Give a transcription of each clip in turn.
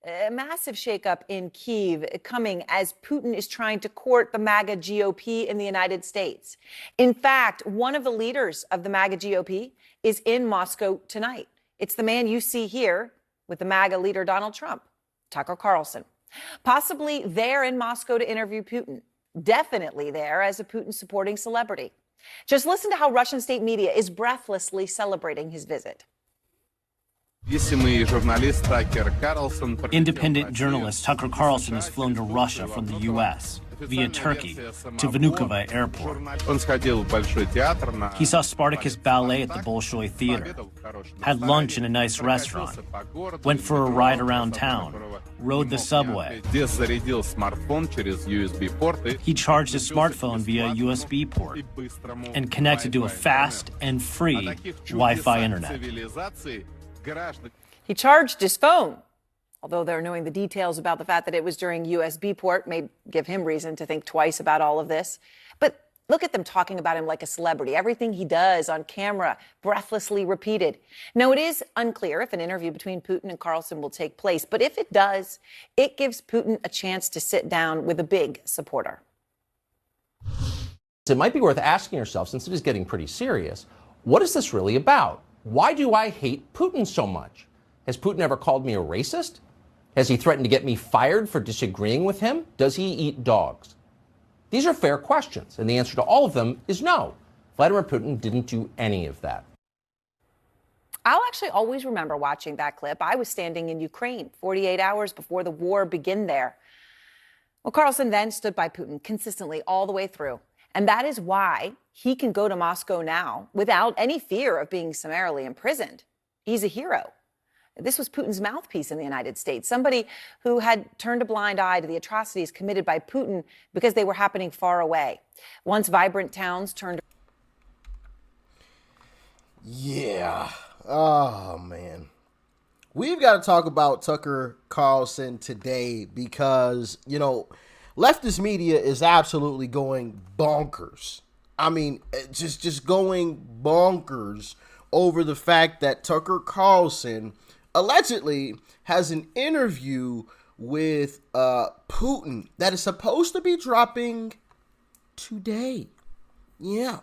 A massive shakeup in Kyiv coming as Putin is trying to court the MAGA GOP in the United States. In fact, one of the leaders of the MAGA GOP is in Moscow tonight. It's the man you see here with the MAGA leader Donald Trump, Tucker Carlson. Possibly there in Moscow to interview Putin. Definitely there as a Putin-supporting celebrity. Just listen to how Russian state media is breathlessly celebrating his visit. Independent journalist Tucker Carlson has flown to Russia from the U.S. via Turkey to Vnukovo Airport. He saw Spartacus Ballet at the Bolshoi Theater, had lunch in a nice restaurant, went for a ride around town, rode the subway. He charged his smartphone via a USB port and connected to a fast and free Wi-Fi internet. He charged his phone, although they're knowing the details about the fact that it was during USB port may give him reason to think twice about all of this. But look at them talking about him like a celebrity. Everything he does on camera, breathlessly repeated. Now, it is unclear if an interview between Putin and Carlson will take place, but if it does, it gives Putin a chance to sit down with a big supporter. It might be worth asking yourself, since it is getting pretty serious, what is this really about? Why do I hate Putin so much? Has Putin ever called me a racist? Has he threatened to get me fired for disagreeing with him? Does he eat dogs? These are fair questions, and the answer to all of them is no. Vladimir Putin didn't do any of that. I'll actually always remember watching that clip. I was standing in Ukraine 48 hours before the war began there. Well, Carlson then stood by Putin consistently all the way through. And that is why he can go to Moscow now without any fear of being summarily imprisoned. He's a hero. This was Putin's mouthpiece in the United States, somebody who had turned a blind eye to the atrocities committed by Putin because they were happening far away. Once vibrant towns turned. Yeah. Oh, man. We've got to talk about Tucker Carlson today because, leftist media is absolutely going bonkers. I mean, just going bonkers over the fact that Tucker Carlson allegedly has an interview with Putin that is supposed to be dropping today. Yeah,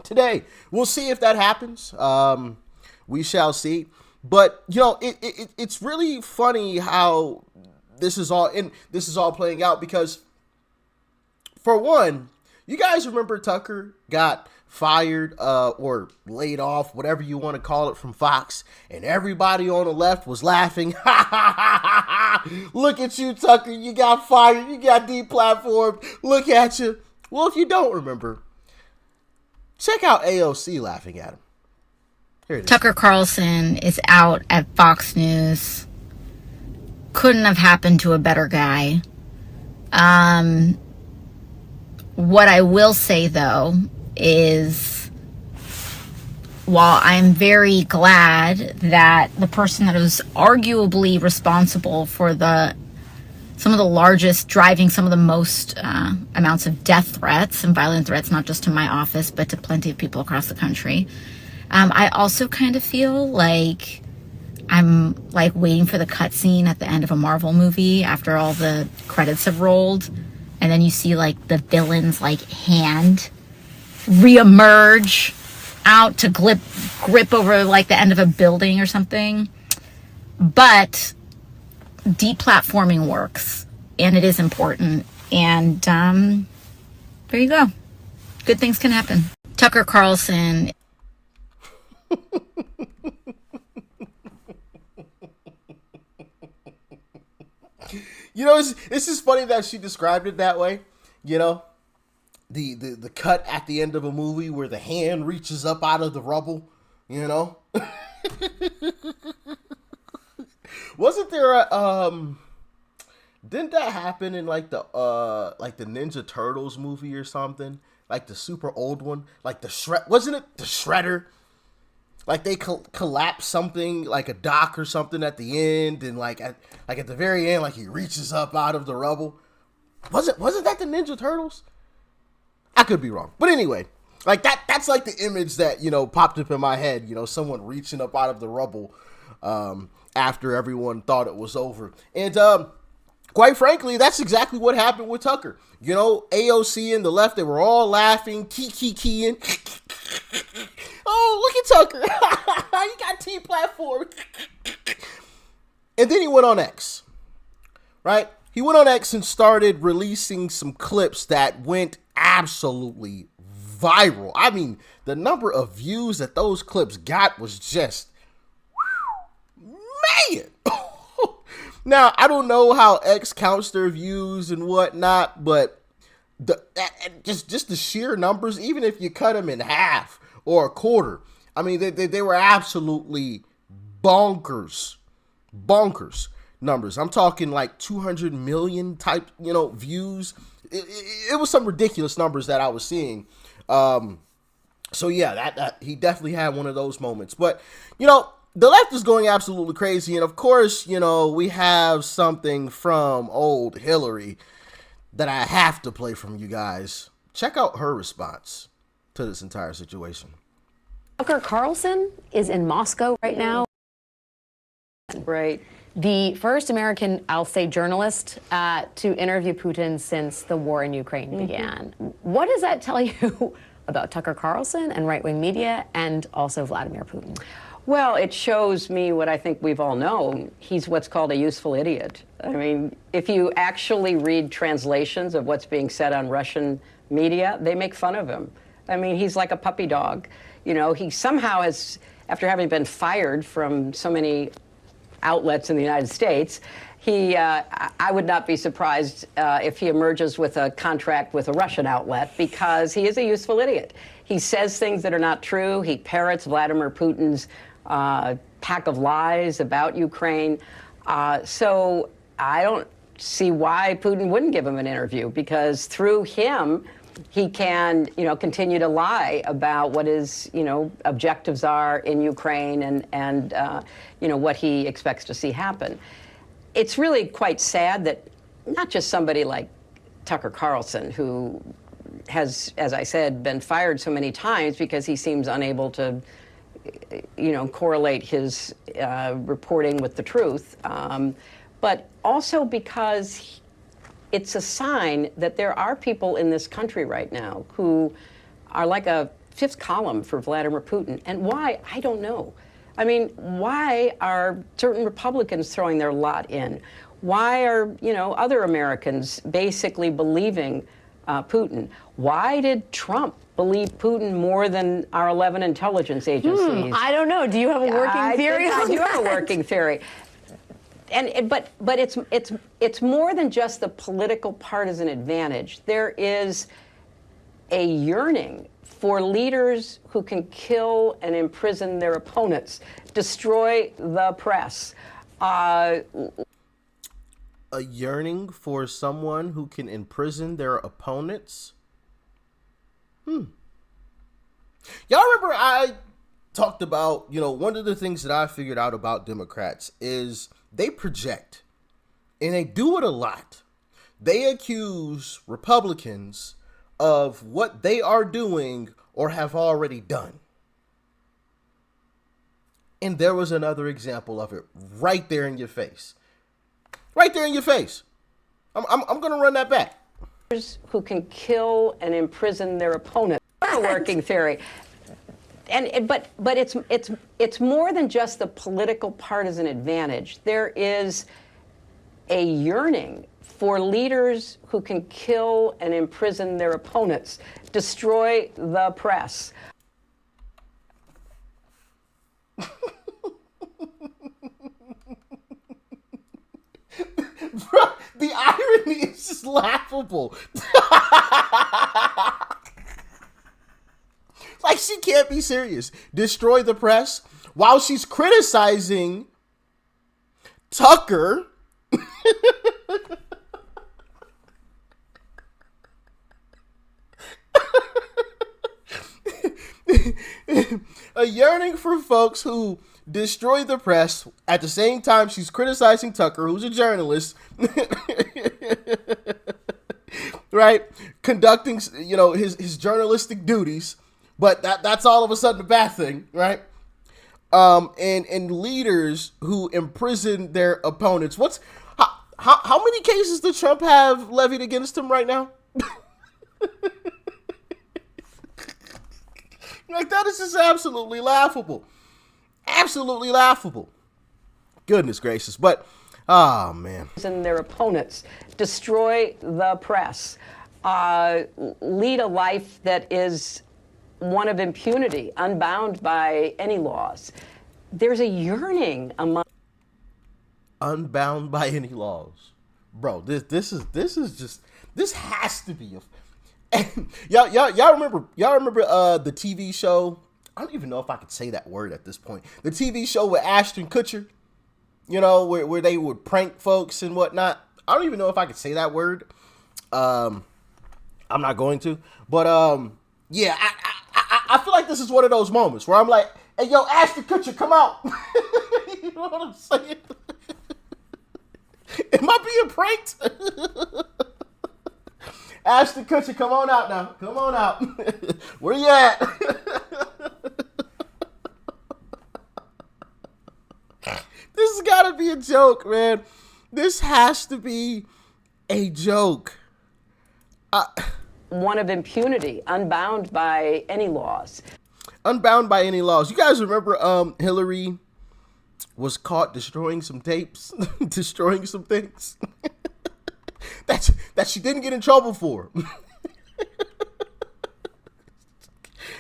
today. We'll see if that happens. We shall see. But, it's really funny how this is all playing out because, for one, you guys remember Tucker got fired or laid off, whatever you want to call it, from Fox, and everybody on the left was laughing. Look at you, Tucker. You got fired. You got deplatformed. Look at you. Well, if you don't remember, check out AOC laughing at him. Here it is. Tucker Carlson is out at Fox News. Couldn't have happened to a better guy. What I will say, though, is while I'm very glad that the person that was arguably responsible for some of the largest, driving some of the most amounts of death threats and violent threats, not just to my office, but to plenty of people across the country, I also kind of feel like I'm like waiting for the cutscene at the end of a Marvel movie after all the credits have rolled. And then you see like the villain's like hand reemerge out to grip over like the end of a building or something. But deplatforming works, and it is important. And there you go. Good things can happen. Tucker Carlson. It's just funny that she described it that way. The cut at the end of a movie where the hand reaches up out of the rubble, Wasn't there didn't that happen in like the Ninja Turtles movie or something? Like the super old one? Like wasn't it the Shredder? Like they collapse something, like a dock or something at the end, and like at the very end, like he reaches up out of the rubble. Wasn't that the Ninja Turtles? I could be wrong, but anyway, like that's like the image that popped up in my head. Someone reaching up out of the rubble, after everyone thought it was over. And quite frankly, that's exactly what happened with Tucker. You know, AOC and the left, they were all laughing, keying. Oh, look at Tucker. He got T-platform. And then he went on X, right? He went on X and started releasing some clips that went absolutely viral. I mean, the number of views that those clips got was just, man. Now, I don't know how X counts their views and whatnot, but just the sheer numbers, even if you cut them in half or a quarter, I mean, they were absolutely bonkers numbers. I'm talking like 200 million type, views. It was some ridiculous numbers that I was seeing. So yeah, that he definitely had one of those moments. But, the left is going absolutely crazy. And of course, we have something from old Hillary that I have to play from you guys. Check out her response to this entire situation. Tucker Carlson is in Moscow right now. Right. The first American, I'll say, journalist to interview Putin since the war in Ukraine began. What does that tell you about Tucker Carlson and right-wing media and also Vladimir Putin? Well, it shows me what I think we've all known. He's what's called a useful idiot. I mean, if you actually read translations of what's being said on Russian media, they make fun of him. I mean, he's like a puppy dog. He somehow has, after having been fired from so many outlets in the United States, I would not be surprised if he emerges with a contract with a Russian outlet, because he is a useful idiot. He says things that are not true. He parrots Vladimir Putin's pack of lies about Ukraine. So I don't see why Putin wouldn't give him an interview, because through him, he can, continue to lie about what his, objectives are in Ukraine and what he expects to see happen. It's really quite sad that not just somebody like Tucker Carlson, who has, as I said, been fired so many times because he seems unable to, correlate his reporting with the truth, but also because it's a sign that there are people in this country right now who are like a fifth column for Vladimir Putin. And why? I don't know. I mean, why are certain Republicans throwing their lot in? Why are, other Americans basically believing Putin? Why did Trump believe Putin more than our 11 intelligence agencies? I don't know. Do you have a working theory on that? I do have a working theory. But it's more than just the political partisan advantage. There is a yearning for leaders who can kill and imprison their opponents, destroy the press. A yearning for someone who can imprison their opponents? Y'all remember I talked about, one of the things that I figured out about Democrats is they project, and they do it a lot. They accuse Republicans of what they are doing or have already done. And there was another example of it right there in your face. Right there in your face. I'm going to run that back. Who can kill and imprison their opponents. A working theory. But it's more than just the political partisan advantage. There is a yearning for leaders who can kill and imprison their opponents, destroy the press. Bro, the irony is just laughable. Like, she can't be serious. Destroy the press while she's criticizing Tucker. A yearning for folks who destroy the press at the same time she's criticizing Tucker, who's a journalist, right? Conducting, his journalistic duties, but that's all of a sudden a bad thing, right? and leaders who imprison their opponents. How many cases does Trump have levied against him right now? Like, that is just absolutely laughable. Absolutely laughable. Goodness gracious. But, oh, man. And their opponents, destroy the press, lead a life that is one of impunity, unbound by any laws. There's a yearning among... Unbound by any laws. Bro, this has to be y'all remember the TV show? I don't even know if I could say that word at this point. The TV show with Ashton Kutcher, you know, where they would prank folks and whatnot. I don't even know if I could say that word. I'm not going to, but yeah, I feel like this is one of those moments where I'm like, hey, yo, Ashton Kutcher, come out. You know what I'm saying? Am I being pranked? Ashton Kutcher, come on out now. Come on out. Where you at? This has got to be a joke, man. This has to be a joke. One of impunity, unbound by any laws. Unbound by any laws. You guys remember Hillary was caught destroying some tapes, destroying some things that she didn't get in trouble for.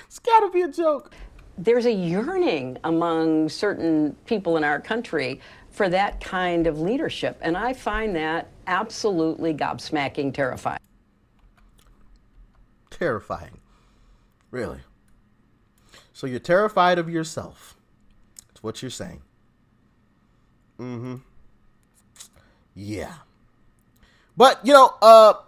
It's got to be a joke. There's a yearning among certain people in our country for that kind of leadership, and I find that absolutely gobsmacking terrifying. Terrifying. Really? So you're terrified of yourself. That's what you're saying. Mm-hmm. Yeah. But, you know,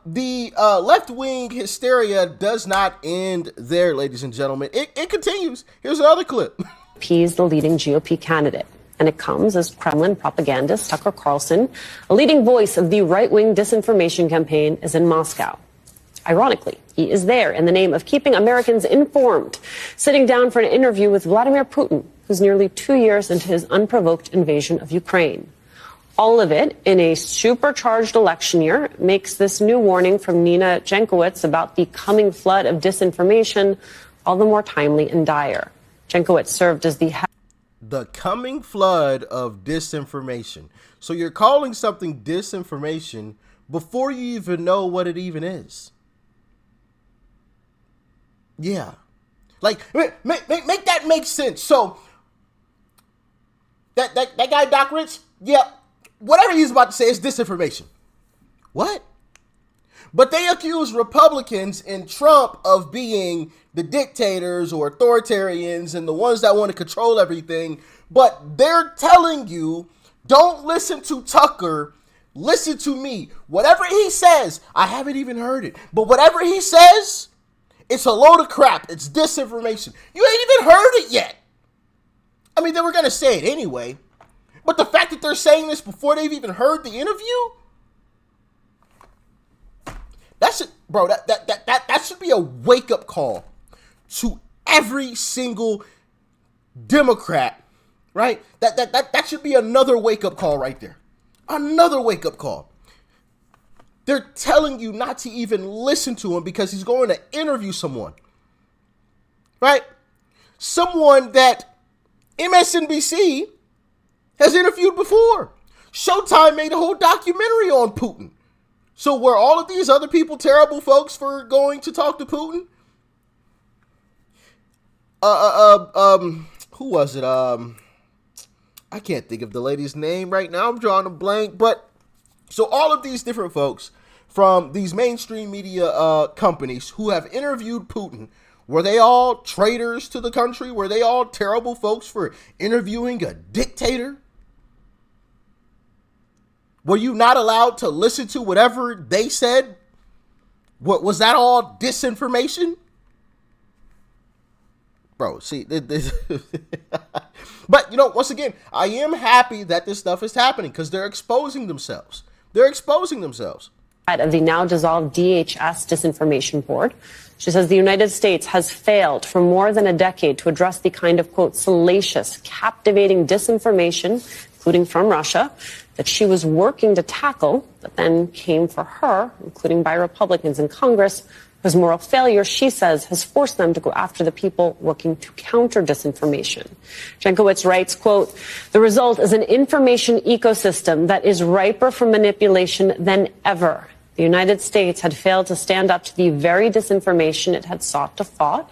the left-wing hysteria does not end there, ladies and gentlemen. It continues. Here's another clip. He's the leading GOP candidate, and it comes as Kremlin propagandist Tucker Carlson, a leading voice of the right-wing disinformation campaign, is in Moscow. Ironically, he is there in the name of keeping Americans informed, sitting down for an interview with Vladimir Putin, who's nearly 2 years into his unprovoked invasion of Ukraine. All of it in a supercharged election year makes this new warning from Nina Jankowicz about the coming flood of disinformation all the more timely and dire. Jankowicz served as the coming flood of disinformation. So you're calling something disinformation before you even know what it even is. Yeah. Like, make that make sense. So that guy, Doc Rich, yeah, whatever he's about to say is disinformation. What? But they accuse Republicans and Trump of being the dictators or authoritarians and the ones that want to control everything. But they're telling you, don't listen to Tucker, listen to me. Whatever he says, I haven't even heard it, but whatever he says, it's a load of crap. It's disinformation. You ain't even heard it yet. I mean, they were going to say it anyway. But the fact that they're saying this before they've even heard the interview, that should be a wake-up call to every single Democrat, right? That should be another wake-up call right there. Another wake-up call. They're telling you not to even listen to him because he's going to interview someone, right? Someone that MSNBC has interviewed before. Showtime made a whole documentary on Putin. So were all of these other people terrible folks for going to talk to Putin? Who was it? I can't think of the lady's name right now. I'm drawing a blank. But so all of these different folks from these mainstream media companies who have interviewed Putin, were they all traitors to the country? Were they all terrible folks for interviewing a dictator? Were you not allowed to listen to whatever they said? What was that all disinformation? Bro, see, this but you know, once again, I am happy that this stuff is happening because they're exposing themselves. They're exposing themselves. of the now dissolved DHS Disinformation Board. She says the United States has failed for more than a decade to address the kind of, quote, salacious, captivating disinformation, including from Russia, that she was working to tackle, but then came for her, including by Republicans in Congress, whose moral failure, she says, has forced them to go after the people working to counter disinformation. Jankowicz writes, quote, the result is an information ecosystem that is riper for manipulation than ever. The United States had failed to stand up to the very disinformation it had sought to fight,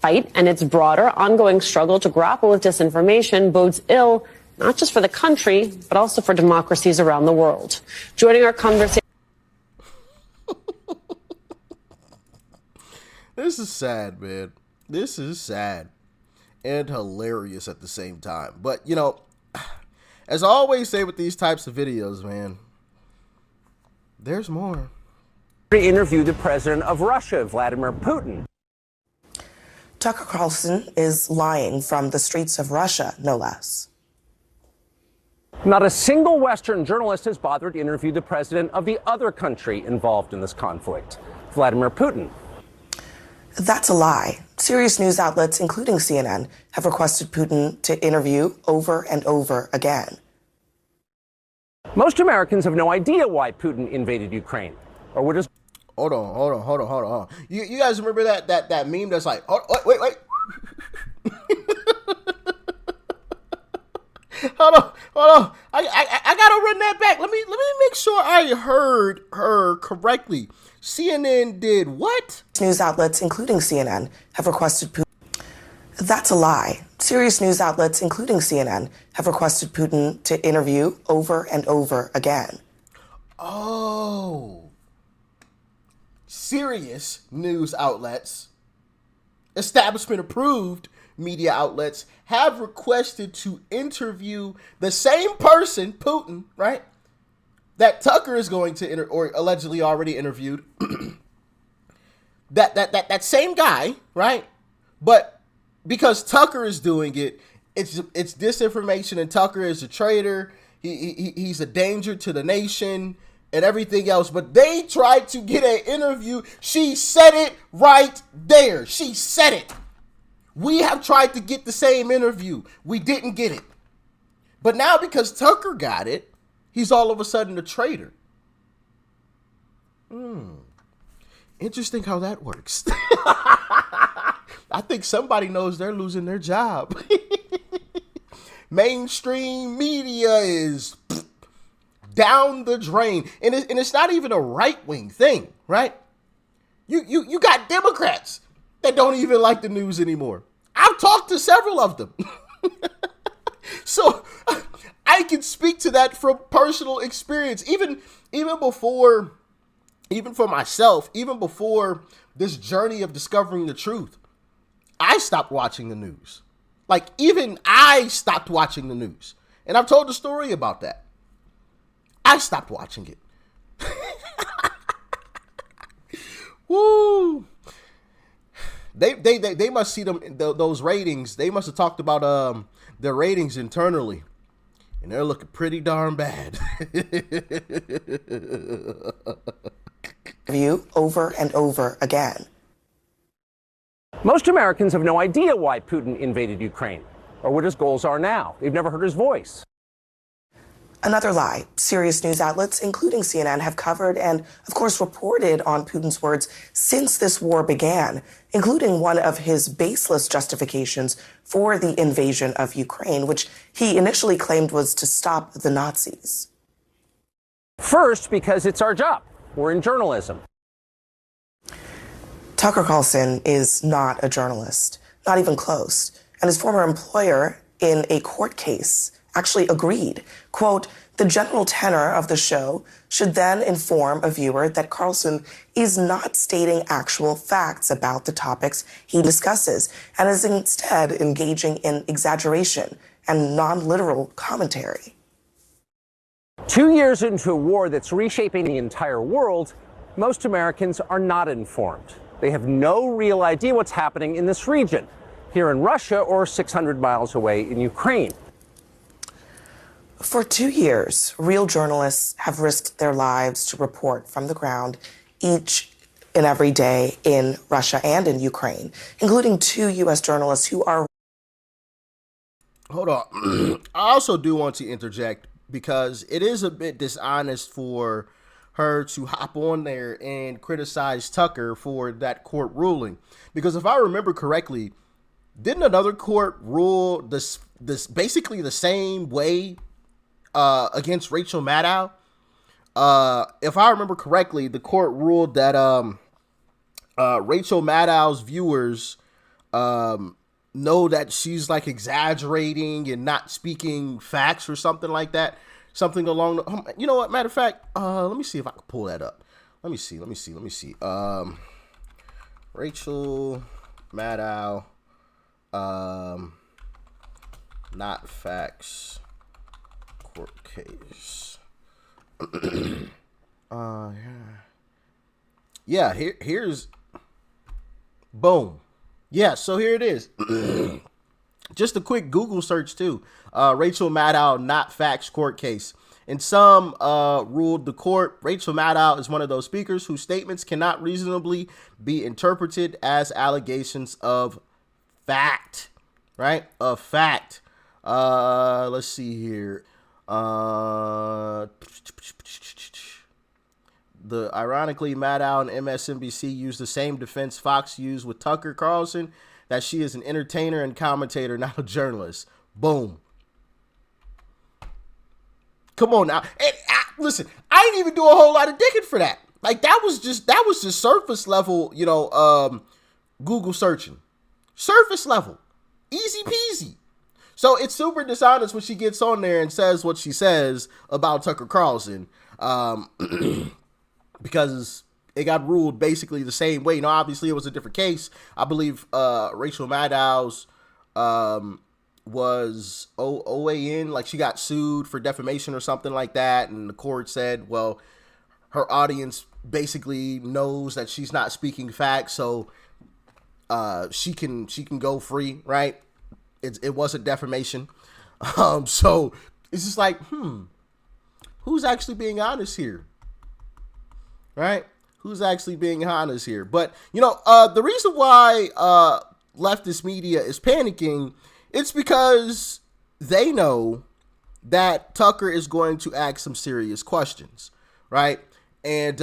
and its broader ongoing struggle to grapple with disinformation bodes ill, not just for the country, but also for democracies around the world. Joining our conversation. This is sad, man. This is sad and hilarious at the same time. But, you know, as I always say with these types of videos, man, there's more. Interview the president of Russia, Vladimir Putin. Tucker Carlson is lying from the streets of Russia, no less. Not a single Western journalist has bothered to interview the president of the other country involved in this conflict, Vladimir Putin. That's a lie. Serious news outlets, including CNN, have requested Putin to interview over and over again. Most Americans have no idea why Putin invaded Ukraine, or would just. Hold on. You guys remember that meme that's like, oh, wait. Hold on. I gotta run that back. Let me make sure I heard her correctly. CNN did what? News outlets, including CNN, have requested Putin. That's a lie. Serious news outlets, including CNN, have requested Putin to interview over and over again. Oh. Serious news outlets, establishment-approved media outlets, have requested to interview the same person, Putin, right, that Tucker is going to or allegedly already interviewed. that same guy, right? But because Tucker is doing it, it's disinformation, and Tucker is a traitor. He's a danger to the nation and everything else. But they tried to get an interview. She said it right there. She said it. We have tried to get the same interview. We didn't get it. But now because Tucker got it, he's all of a sudden a traitor. Interesting how that works. I think somebody knows they're losing their job. Mainstream media is down the drain. And it's not even a right-wing thing, right? You got Democrats that don't even like the news anymore. I've talked to several of them. So I can speak to that from personal experience. Even for myself, even before this journey of discovering the truth, I stopped watching the news. Like, even I stopped watching the news. And I've told the story about that. I stopped watching it. Woo! They must see those ratings. They must have talked about their ratings internally. And they're looking pretty darn bad. View over and over again. Most Americans have no idea why Putin invaded Ukraine, or what his goals are now. They've never heard his voice. Another lie. Serious news outlets, including CNN, have covered and, of course, reported on Putin's words since this war began, including one of his baseless justifications for the invasion of Ukraine, which he initially claimed was to stop the Nazis. First, because it's our job. We're in journalism. Tucker Carlson is not a journalist, not even close. And his former employer, in a court case, actually agreed, quote, the general tenor of the show should then inform a viewer that Carlson is not stating actual facts about the topics he discusses and is instead engaging in exaggeration and non-literal commentary. 2 years into a war that's reshaping the entire world, most Americans are not informed. They have no real idea what's happening in this region, here in Russia or 600 miles away in Ukraine. For 2 years, real journalists have risked their lives to report from the ground each and every day in Russia and in Ukraine, including 2 U.S. journalists who are... Hold on. I also do want to interject because it is a bit dishonest for her to hop on there and criticize Tucker for that court ruling. Because if I remember correctly, didn't another court rule this basically the same way against Rachel Maddow? If I remember correctly, the court ruled that Rachel Maddow's viewers know that she's like exaggerating and not speaking facts or something like that. Something along the, you know what, matter of fact, let me see if I can pull that up. Let me see. Rachel Maddow, not facts, court case. Yeah, here's, boom. Yeah, so here it is. Just a quick Google search too. Rachel Maddow, not facts court case. In some ruled the court, Rachel Maddow is one of those speakers whose statements cannot reasonably be interpreted as allegations of fact, right? Of fact. Let's see here. Ironically, Maddow and MSNBC used the same defense Fox used with Tucker Carlson, that she is an entertainer and commentator, not a journalist. Boom. Come on now. And listen, I didn't even do a whole lot of digging for that. Like that was just surface level, Google searching. Surface level. Easy peasy. So it's super dishonest when she gets on there and says what she says about Tucker Carlson. Because it got ruled basically the same way. Now, obviously, it was a different case. I believe Rachel Maddow's was OAN, like she got sued for defamation or something like that. And the court said, well, her audience basically knows that she's not speaking facts, so she can go free, right? It wasn't defamation. So it's just like, who's actually being honest here? Right? Who's actually being honest here? But, the reason why leftist media is panicking, it's because they know that Tucker is going to ask some serious questions, right? And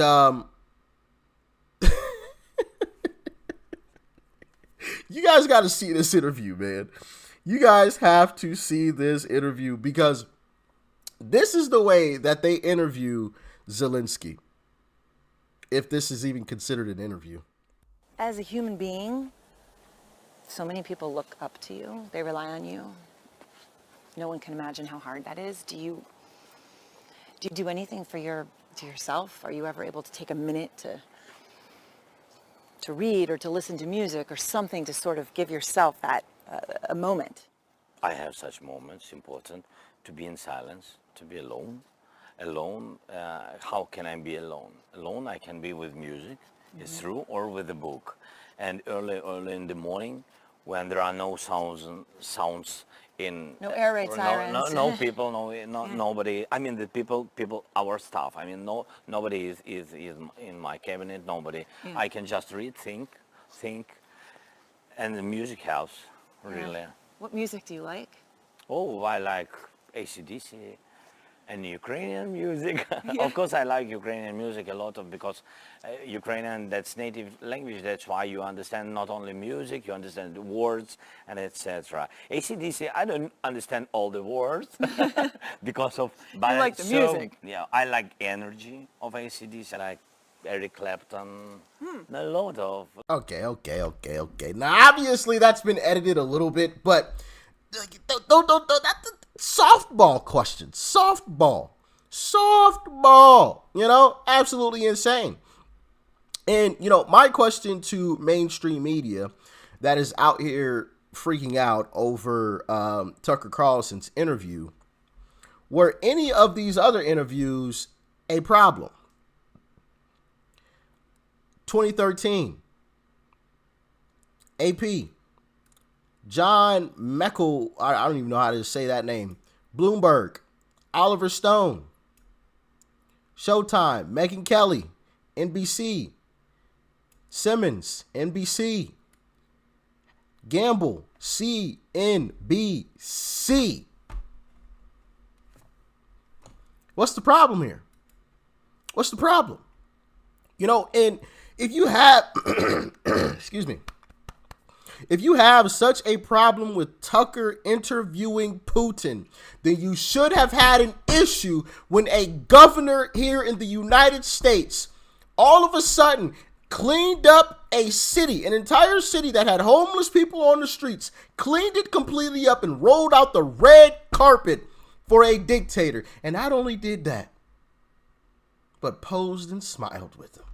you guys got to see this interview, man. You guys have to see this interview because this is the way that they interview Zelensky. If this is even considered an interview. As a human being, so many people look up to you. They rely on you. No one can imagine how hard that is. Do you do anything for yourself? Are you ever able to take a minute to read or to listen to music or something to sort of give yourself that a moment? I have such moments, important, to be in silence, to be alone. Alone, how can I be alone? Alone, I can be with music, it's true, or with a book. And early in the morning, when there are no sounds in... No air raid sirens. No people, nobody. I mean, the people, our staff. I mean, nobody is in my cabinet, nobody. Yeah. I can just read, think, and the music helps, really. What music do you like? Oh, I like AC/DC. And Ukrainian music. Of course, I like Ukrainian music a lot because Ukrainian, that's native language. That's why you understand not only music, you understand the words and etc. AC/DC, I don't understand all the words because of... But you like the music. Yeah, I like energy of AC/DC. I like Eric Clapton, a lot of... Okay. Now, obviously, that's been edited a little bit, but... Don't softball questions. Softball. Absolutely insane. And, my question to mainstream media that is out here freaking out over Tucker Carlson's interview, were any of these other interviews a problem? 2013, AP. John Meckel, I don't even know how to say that name. Bloomberg, Oliver Stone, Showtime, Megyn Kelly, NBC, Simmons, NBC, Gamble, CNBC. What's the problem here? What's the problem? You know, and if you have, excuse me, if you have such a problem with Tucker interviewing Putin, then you should have had an issue when a governor here in the United States all of a sudden cleaned up a city, an entire city that had homeless people on the streets, cleaned it completely up and rolled out the red carpet for a dictator. And not only did that, but posed and smiled with him.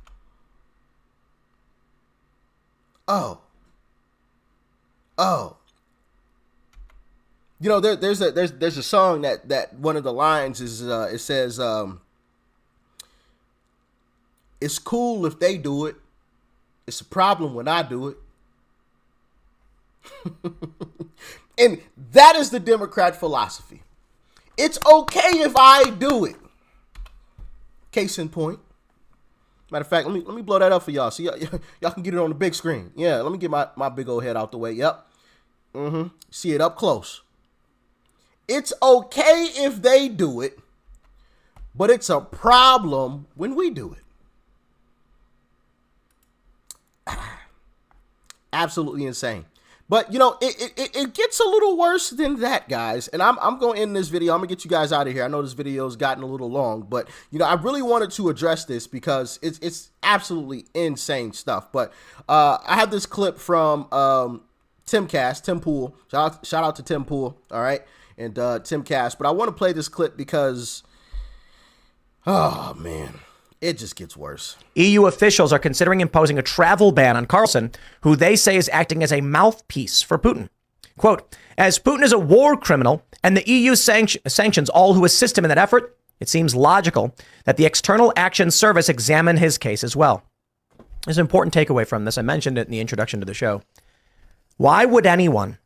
Oh. You know, there's a song that one of the lines is it says it's cool if they do it. It's a problem when I do it. And that is the Democrat philosophy. It's okay if I do it. Case in point. Matter of fact, let me blow that up for y'all so y'all can get it on the big screen. Yeah, let me get my big old head out the way. Yep. See it up close. It's okay if they do it, but it's a problem when we do it. Absolutely insane. But, you know, it gets a little worse than that, guys. And I'm going to end this video. I'm going to get you guys out of here. I know this video's gotten a little long, but, you know, I really wanted to address this because it's absolutely insane stuff. But I have this clip from Tim Pool. Shout out to Tim Pool, all right, and Tim Cass. But I want to play this clip because, oh, man, it just gets worse. EU officials are considering imposing a travel ban on Carlson, who they say is acting as a mouthpiece for Putin. Quote, as Putin is a war criminal and the EU sanctions all who assist him in that effort, it seems logical that the External Action Service examine his case as well. There's an important takeaway from this. I mentioned it in the introduction to the show. Why would anyone,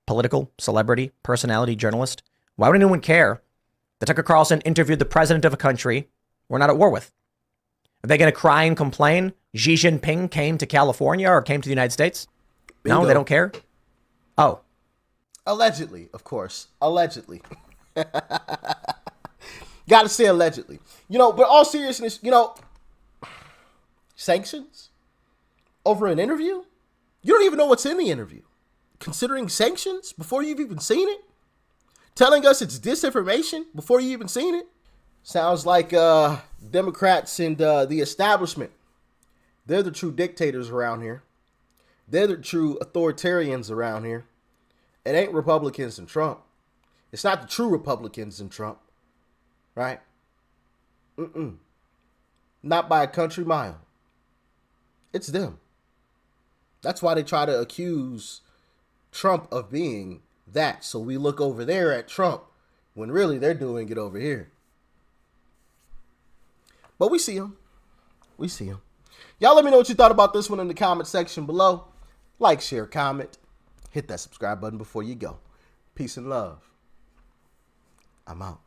political, celebrity, personality, journalist, why would anyone care that Tucker Carlson interviewed the president of a country we're not at war with? Are they going to cry and complain Xi Jinping came to California or came to the United States? Bingo. No, they don't care? Oh. Allegedly, of course. Allegedly. Gotta say allegedly. You know, but all seriousness, you know, sanctions over an interview? You don't even know what's in the interview. Considering sanctions before you've even seen it? Telling us it's disinformation before you even seen it? Sounds like Democrats and the establishment. They're the true dictators around here. They're the true authoritarians around here. It ain't Republicans and Trump. It's not the true Republicans and Trump. Right? Not by a country mile. It's them. That's why they try to accuse Trump of being that. So we look over there at Trump when really they're doing it over here. But we see him. We see him. Y'all let me know what you thought about this one in the comment section below. Like, share, comment. Hit that subscribe button before you go. Peace and love. I'm out.